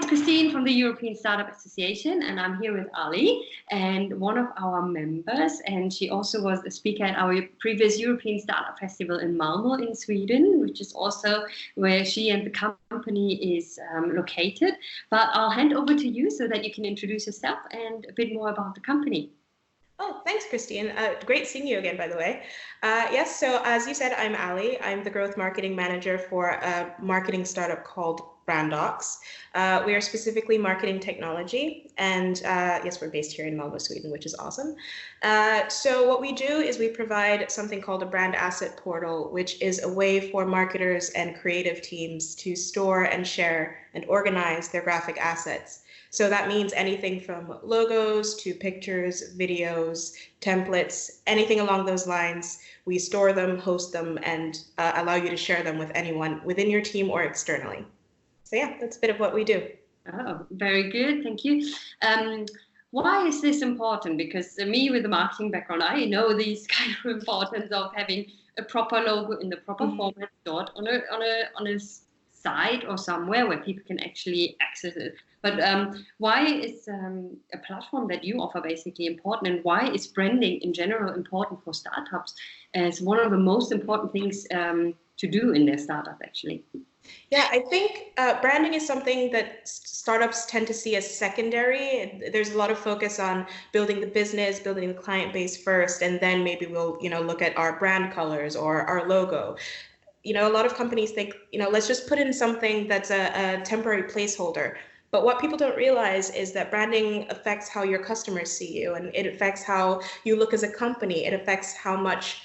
it's Christine from the European Startup Association, and I'm here with Ali, and one of our members, and she also was a speaker at our previous European Startup Festival in Malmö in Sweden, which is also where she and the company is located. But I'll hand over to you so that you can introduce yourself and a bit more about the company. Oh, thanks, Christine. Great seeing you again, by the way. Yes, so as you said, I'm Ali. I'm the growth marketing manager for a marketing startup called Brandox. We are specifically marketing technology, and yes, we're based here in Malmö, Sweden, which is awesome. So what we do is we provide something called a brand asset portal, which is a way for marketers and creative teams to store and share and organize their graphic assets. So that means anything from logos to pictures, videos, templates, anything along those lines. We store them, host them, and allow you to share them with anyone within your team or externally. So yeah, that's a bit of what we do. Oh, very good. Thank you. Why is this important? Because me with the marketing background, I know these kind of importance of having a proper logo in the proper format stored on a site or somewhere where people can actually access it. But why is a platform that you offer basically important, and why is branding in general important for startups as one of the most important things to do in their startup actually? Yeah, I think branding is something that startups tend to see as secondary. There's a lot of focus on building the business, building the client base first, and then maybe we'll, look at our brand colors or our logo. A lot of companies think, let's just put in something that's a temporary placeholder. But what people don't realize is that branding affects how your customers see you, and it affects how you look as a company. It affects how much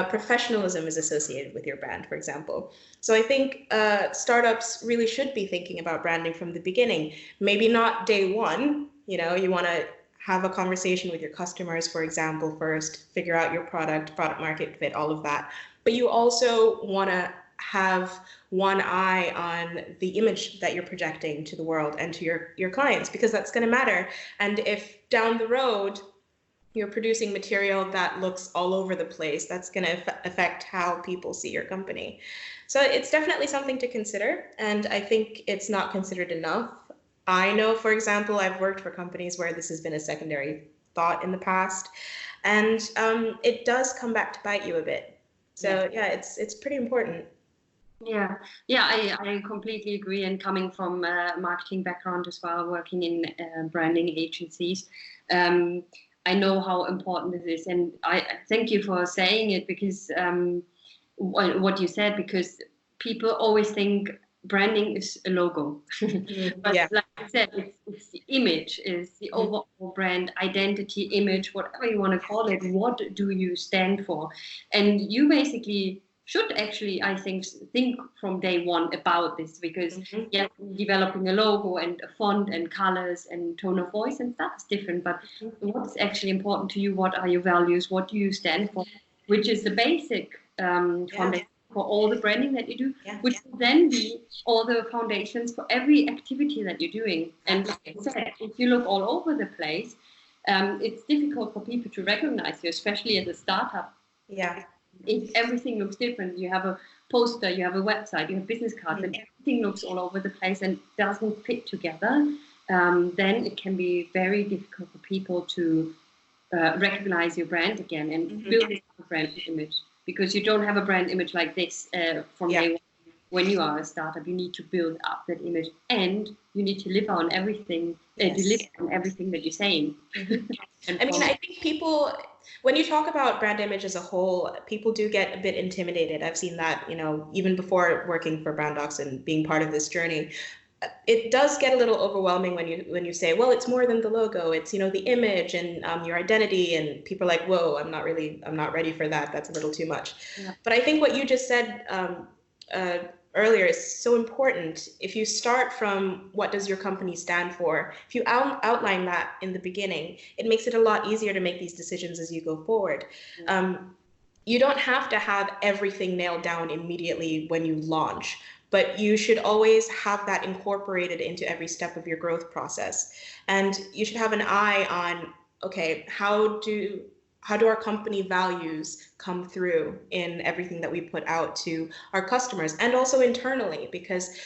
professionalism is associated with your brand, for example. So I think startups really should be thinking about branding from the beginning. Maybe not day one. You want to have a conversation with your customers, for example, first, figure out your product market fit, all of that. But you also want to have one eye on the image that you're projecting to the world and to your clients, because that's going to matter. And if down the road you're producing material that looks all over the place, that's going to affect how people see your company. So it's definitely something to consider, and I think it's not considered enough. I know, for example, I've worked for companies where this has been a secondary thought in the past, and it does come back to bite you a bit. So yeah, it's pretty important. Yeah, I completely agree. And coming from a marketing background as well, working in branding agencies, I know how important it is. And I thank you for saying it, because what you said, because people always think branding is a logo. But like I said, it's the image, is the overall brand identity, image, whatever you want to call it. What do you stand for? And you basically should actually, I think from day one about this, because developing a logo and a font and colors and tone of voice and stuff is different. But what's actually important to you? What are your values? What do you stand for? Which is the basic foundation for all the branding that you do, which will then be all the foundations for every activity that you're doing. And like I said, if you look all over the place, it's difficult for people to recognize you, especially as a startup. Yeah. If everything looks different, you have a poster, you have a website, you have business cards, and everything looks all over the place and doesn't fit together, then it can be very difficult for people to recognize your brand again and build a brand image. Because you don't have a brand image like this from day one. When you are a startup, you need to build up that image, and you need to live on everything, deliver on everything that you're saying. I mean, I think people, when you talk about brand image as a whole, people do get a bit intimidated. I've seen that, even before working for Brandox and being part of this journey. It does get a little overwhelming when you say, well, it's more than the logo. It's, the image and your identity, and people are like, whoa, I'm not ready for that. That's a little too much. Yeah. But I think what you just said earlier is so important. If you start from what does your company stand for, if you outline that in the beginning, it makes it a lot easier to make these decisions as you go forward. You don't have to have everything nailed down immediately when you launch, but you should always have that incorporated into every step of your growth process. And you should have an eye on, okay, how do our company values come through in everything that we put out to our customers, and also internally, because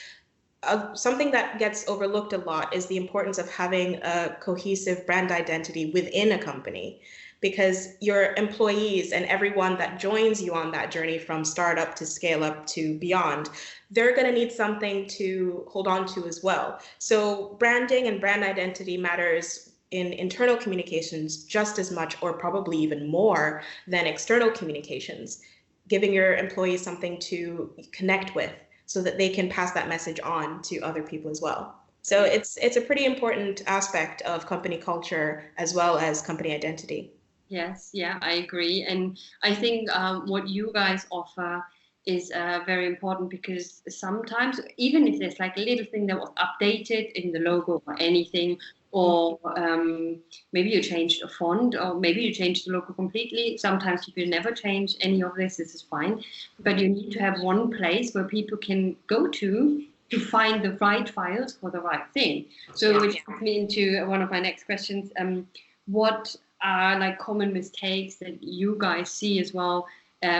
something that gets overlooked a lot is the importance of having a cohesive brand identity within a company, because your employees and everyone that joins you on that journey from startup to scale up to beyond, they're going to need something to hold on to as well. So branding and brand identity matters in internal communications just as much, or probably even more, than external communications, giving your employees something to connect with so that they can pass that message on to other people as well. So it's a pretty important aspect of company culture as well as company identity. Yes, yeah, I agree. And I think what you guys offer is very important, because sometimes, even if there's like a little thing that was updated in the logo or anything, or maybe you changed a font, or maybe you changed the logo completely. Sometimes you will never change any of this. This is fine. But you need to have one place where people can go to find the right files for the right thing. So which brings me into one of my next questions. What are like common mistakes that you guys see as well,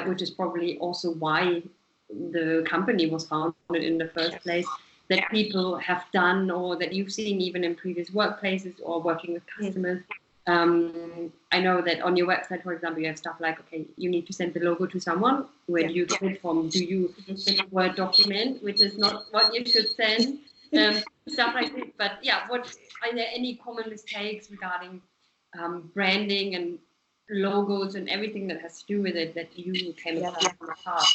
which is probably also why the company was founded in the first place, that people have done, or that you've seen even in previous workplaces or working with customers? I know that on your website, for example, you have stuff like, okay, you need to send the logo to someone. Where do you get it from? Do you send a Word document, which is not what you should send? Stuff like this. But yeah, what are there any common mistakes regarding branding and logos and everything that has to do with it that you came across in the past?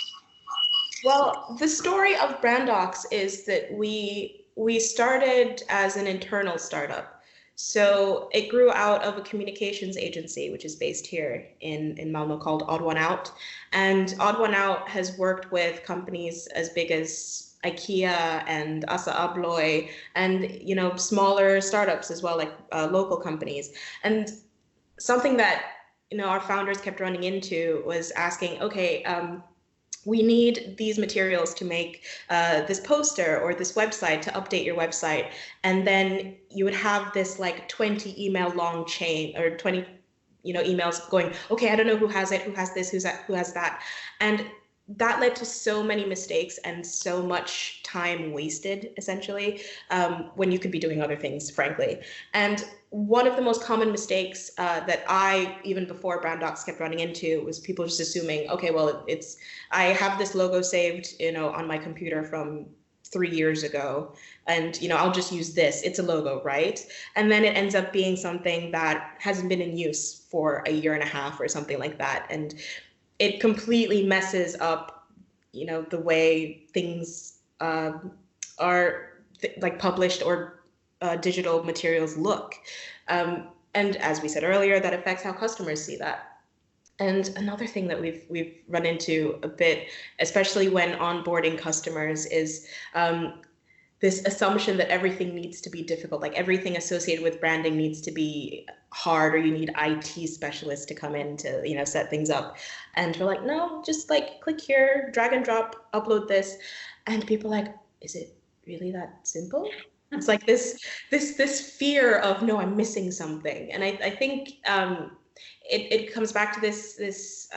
Well, the story of Brandox is that we started as an internal startup. So it grew out of a communications agency, which is based here in Malmo, called Odd One Out. And Odd One Out has worked with companies as big as IKEA and Assa Abloy, and smaller startups as well, like local companies. And something that our founders kept running into was asking, okay, we need these materials to make this poster or this website, to update your website. And then you would have this like 20 email long chain, or 20 emails going, okay, I don't know who has it, who has this, who has that. And that led to so many mistakes and so much time wasted, essentially, when you could be doing other things, frankly. And one of the most common mistakes that I, even before Brandox, kept running into was people just assuming, okay, well, I have this logo saved, on my computer from 3 years ago, and I'll just use this. It's a logo, right? And then it ends up being something that hasn't been in use for a year and a half or something like that, and it completely messes up, the way things are like published or digital materials look. And as we said earlier, that affects how customers see that. And another thing that we've run into a bit, especially when onboarding customers, is this assumption that everything needs to be difficult, like everything associated with branding needs to be hard, or you need IT specialists to come in to, set things up. And we're like, no, just like click here, drag and drop, upload this. And people are like, is it really that simple? It's like this fear of, no, I'm missing something. And I think it comes back to this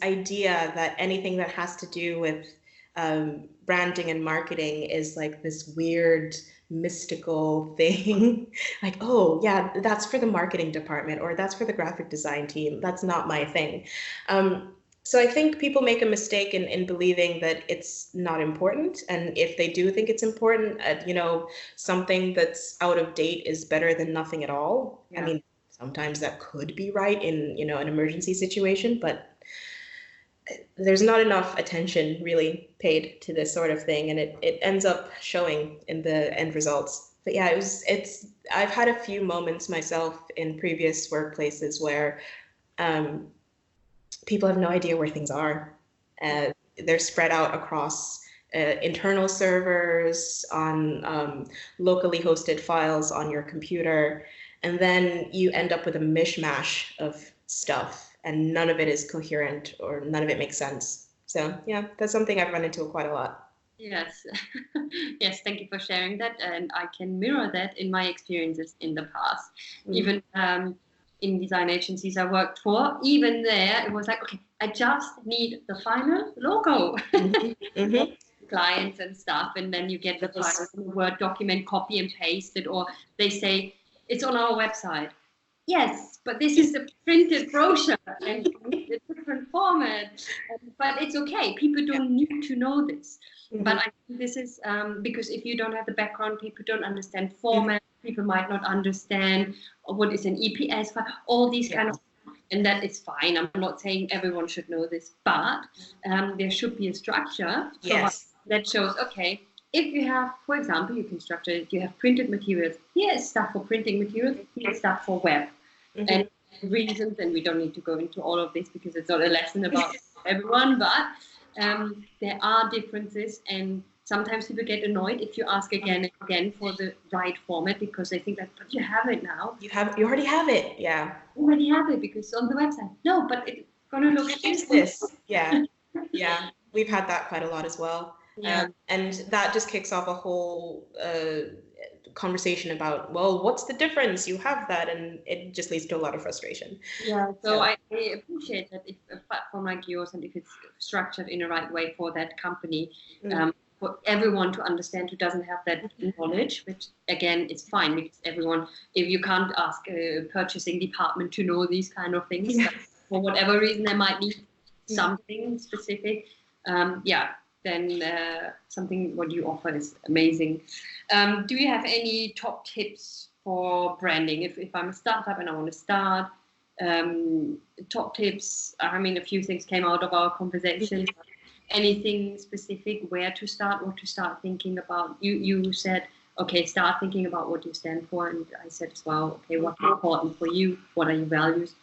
idea that anything that has to do with branding and marketing is like this weird mystical thing. Like, oh yeah, that's for the marketing department, or that's for the graphic design team. That's not my thing. So I think people make a mistake in believing that it's not important. And if they do think it's important, something that's out of date is better than nothing at all. Yeah. I mean, sometimes that could be right in, an emergency situation, but there's not enough attention really paid to this sort of thing, and it ends up showing in the end results. But yeah, I've had a few moments myself in previous workplaces where people have no idea where things are. They're spread out across internal servers, on locally hosted files on your computer, and then you end up with a mishmash of stuff, and none of it is coherent, or none of it makes sense. So yeah, that's something I've run into quite a lot. Yes. Yes, thank you for sharing that. And I can mirror that in my experiences in the past. Even in design agencies I worked for, even there, it was like, okay, I just need the final logo. clients and stuff, and then you get the file in a Word document, copy and paste it, or they say it's on our website. Yes, but this is a printed brochure and it's a different format. But it's okay. People don't need to know this. But I think this is because if you don't have the background, people don't understand format. People might not understand what is an EPS file, all these kind of, and that is fine. I'm not saying everyone should know this, but there should be a structure that shows, okay, if you have, for example, you can structure it, you have printed materials. Here is stuff for printing materials, here is stuff for web. And reasons, and we don't need to go into all of this because it's not a lesson about everyone, but there are differences, and sometimes people get annoyed if you ask again and again for the right format because they think that, but you have it now. You already have it, You already have it because it's on the website. No, but it's gonna look like this. We've had that quite a lot as well. And that just kicks off a whole conversation about, well, what's the difference? You have that, and it just leads to a lot of frustration. So I appreciate that if a platform like yours, and if it's structured in the right way for that company, for everyone to understand who doesn't have that knowledge, which again is fine because everyone, if you can't ask a purchasing department to know these kind of things, for whatever reason they might need something specific, then something what you offer is amazing. Do you have any top tips for branding? If I'm a startup and I want to start, top tips, I mean, a few things came out of our conversation. Anything specific, where to start, what to start thinking about? You said, okay, start thinking about what you stand for. And I said as well, okay, what's important for you? What are your values?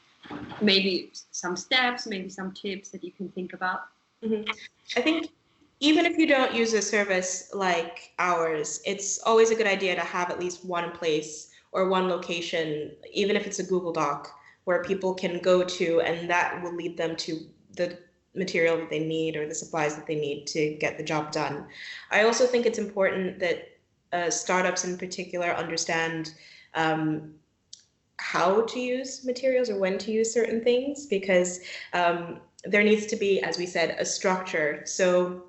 Maybe some steps, maybe some tips that you can think about. I think even if you don't use a service like ours, it's always a good idea to have at least one place or one location, even if it's a Google Doc, where people can go to, and that will lead them to the material that they need or the supplies that they need to get the job done. I also think it's important that startups in particular understand how to use materials or when to use certain things, because there needs to be, as we said, a structure. So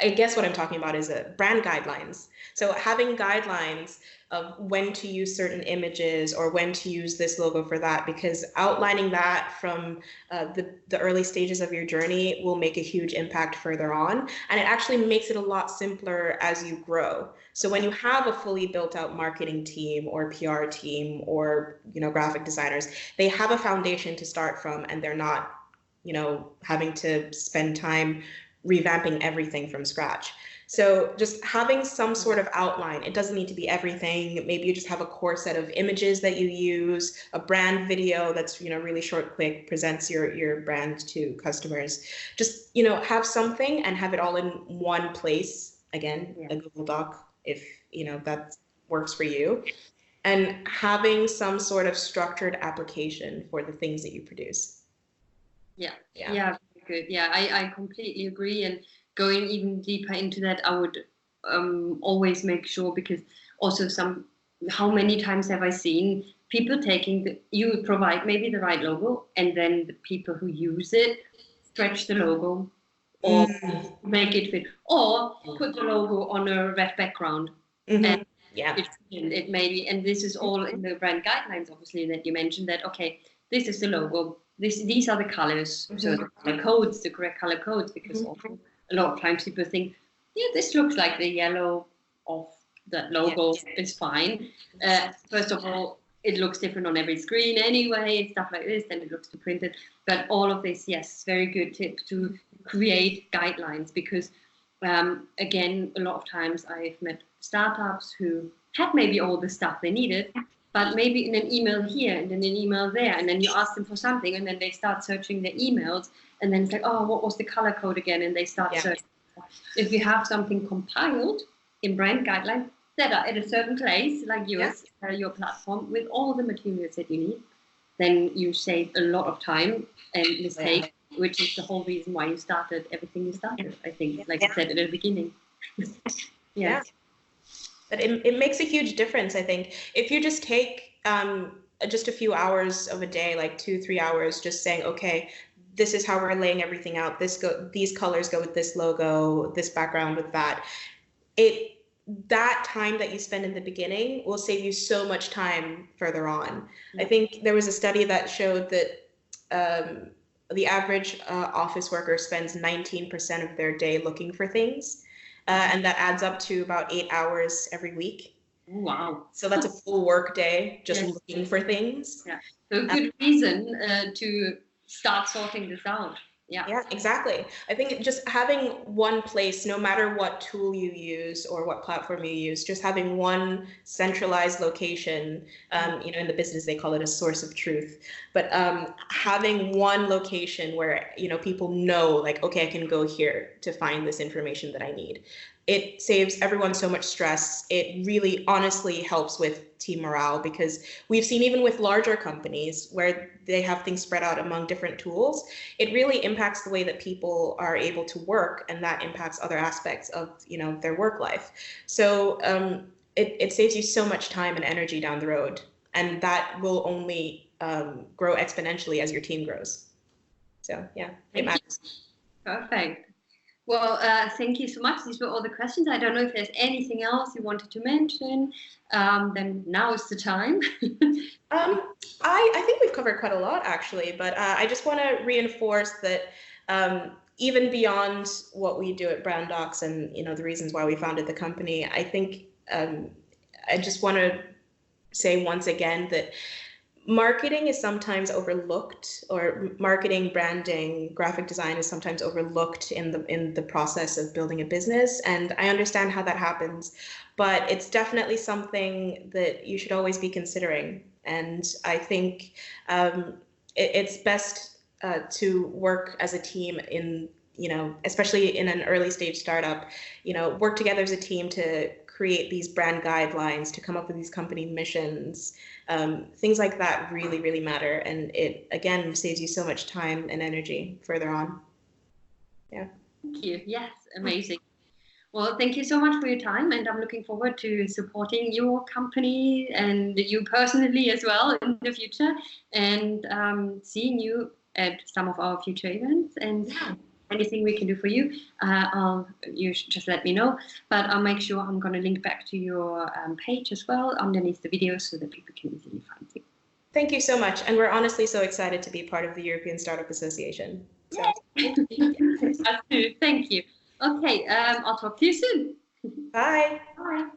I guess what I'm talking about is brand guidelines. So having guidelines of when to use certain images or when to use this logo for that, because outlining that from the early stages of your journey will make a huge impact further on. And it actually makes it a lot simpler as you grow. So when you have a fully built out marketing team or PR team or, graphic designers, they have a foundation to start from, and they're not, having to spend time revamping everything from scratch. So just having some sort of outline, it doesn't need to be everything. Maybe you just have a core set of images that you use, a brand video that's, really short, quick, presents your brand to customers. Just, have something and have it all in one place. Again, a Google Doc, if, that works for you. And having some sort of structured application for the things that you produce. Yeah, good. Yeah, I completely agree. And going even deeper into that, I would always make sure, because also how many times have I seen people taking you provide maybe the right logo, and then the people who use it stretch the logo or make it fit, or put the logo on a red background. And it may be, and this is all in the brand guidelines, obviously, that you mentioned that, okay, this is the logo. These are the colors, so the color codes, the correct color codes, because also a lot of times people think, this looks like the yellow of that logo is fine. First of all, it looks different on every screen anyway, stuff like this, then it looks too printed. But all of this, yes, very good tip to create guidelines, because again, a lot of times I've met startups who had maybe all the stuff they needed, but maybe in an email here and then an email there, and then you ask them for something, and then they start searching their emails, and then it's like, oh, what was the color code again? And they start searching. If you have something compiled in brand guidelines that are at a certain place, like yours, your platform, with all the materials that you need, then you save a lot of time and mistake, which is the whole reason why you started everything you started, I think, like I said at the beginning. But it makes a huge difference, I think. If you just take just a few hours of a day, like 2-3 hours, just saying, okay, this is how we're laying everything out. These colors go with this logo, this background with that. That time that you spend in the beginning will save you so much time further on. I think there was a study that showed that the average office worker spends 19% of their day looking for things, and that adds up to about 8 hours every week. Wow. So that's a full work day just looking for things. Yeah. So a good reason to start sorting this out. Yeah, exactly. I think just having one place, no matter what tool you use or what platform you use, just having one centralized location, in the business, they call it a source of truth, but having one location where, people know, like, okay, I can go here to find this information that I need. It saves everyone so much stress. It really honestly helps with team morale, because we've seen even with larger companies where they have things spread out among different tools, it really impacts the way that people are able to work, and that impacts other aspects of their work life. So it saves you so much time and energy down the road, and that will only grow exponentially as your team grows. So yeah, it matters. Perfect. Well, thank you so much. These were all the questions. I don't know if there's anything else you wanted to mention. Then now is the time. I think we've covered quite a lot, actually, but I just want to reinforce that even beyond what we do at Brandox and the reasons why we founded the company, I think I just want to say once again that marketing is sometimes overlooked, or marketing, branding, graphic design is sometimes overlooked in the process of building a business. And I understand how that happens, but it's definitely something that you should always be considering. And I think it's best to work as a team in, especially in an early stage startup, work together as a team to create these brand guidelines, to come up with these company missions. Things like that really, really matter. And it, again, saves you so much time and energy further on. Yeah. Thank you. Yes, amazing. Well, thank you so much for your time. And I'm looking forward to supporting your company and you personally as well in the future, and seeing you at some of our future events. And anything we can do for you, you should just let me know. But I'll make sure I'm going to link back to your page as well underneath the video, so that people can easily find you. Thank you so much. And we're honestly so excited to be part of the European Startup Association. So. Thank you. Okay, I'll talk to you soon. Bye. Bye.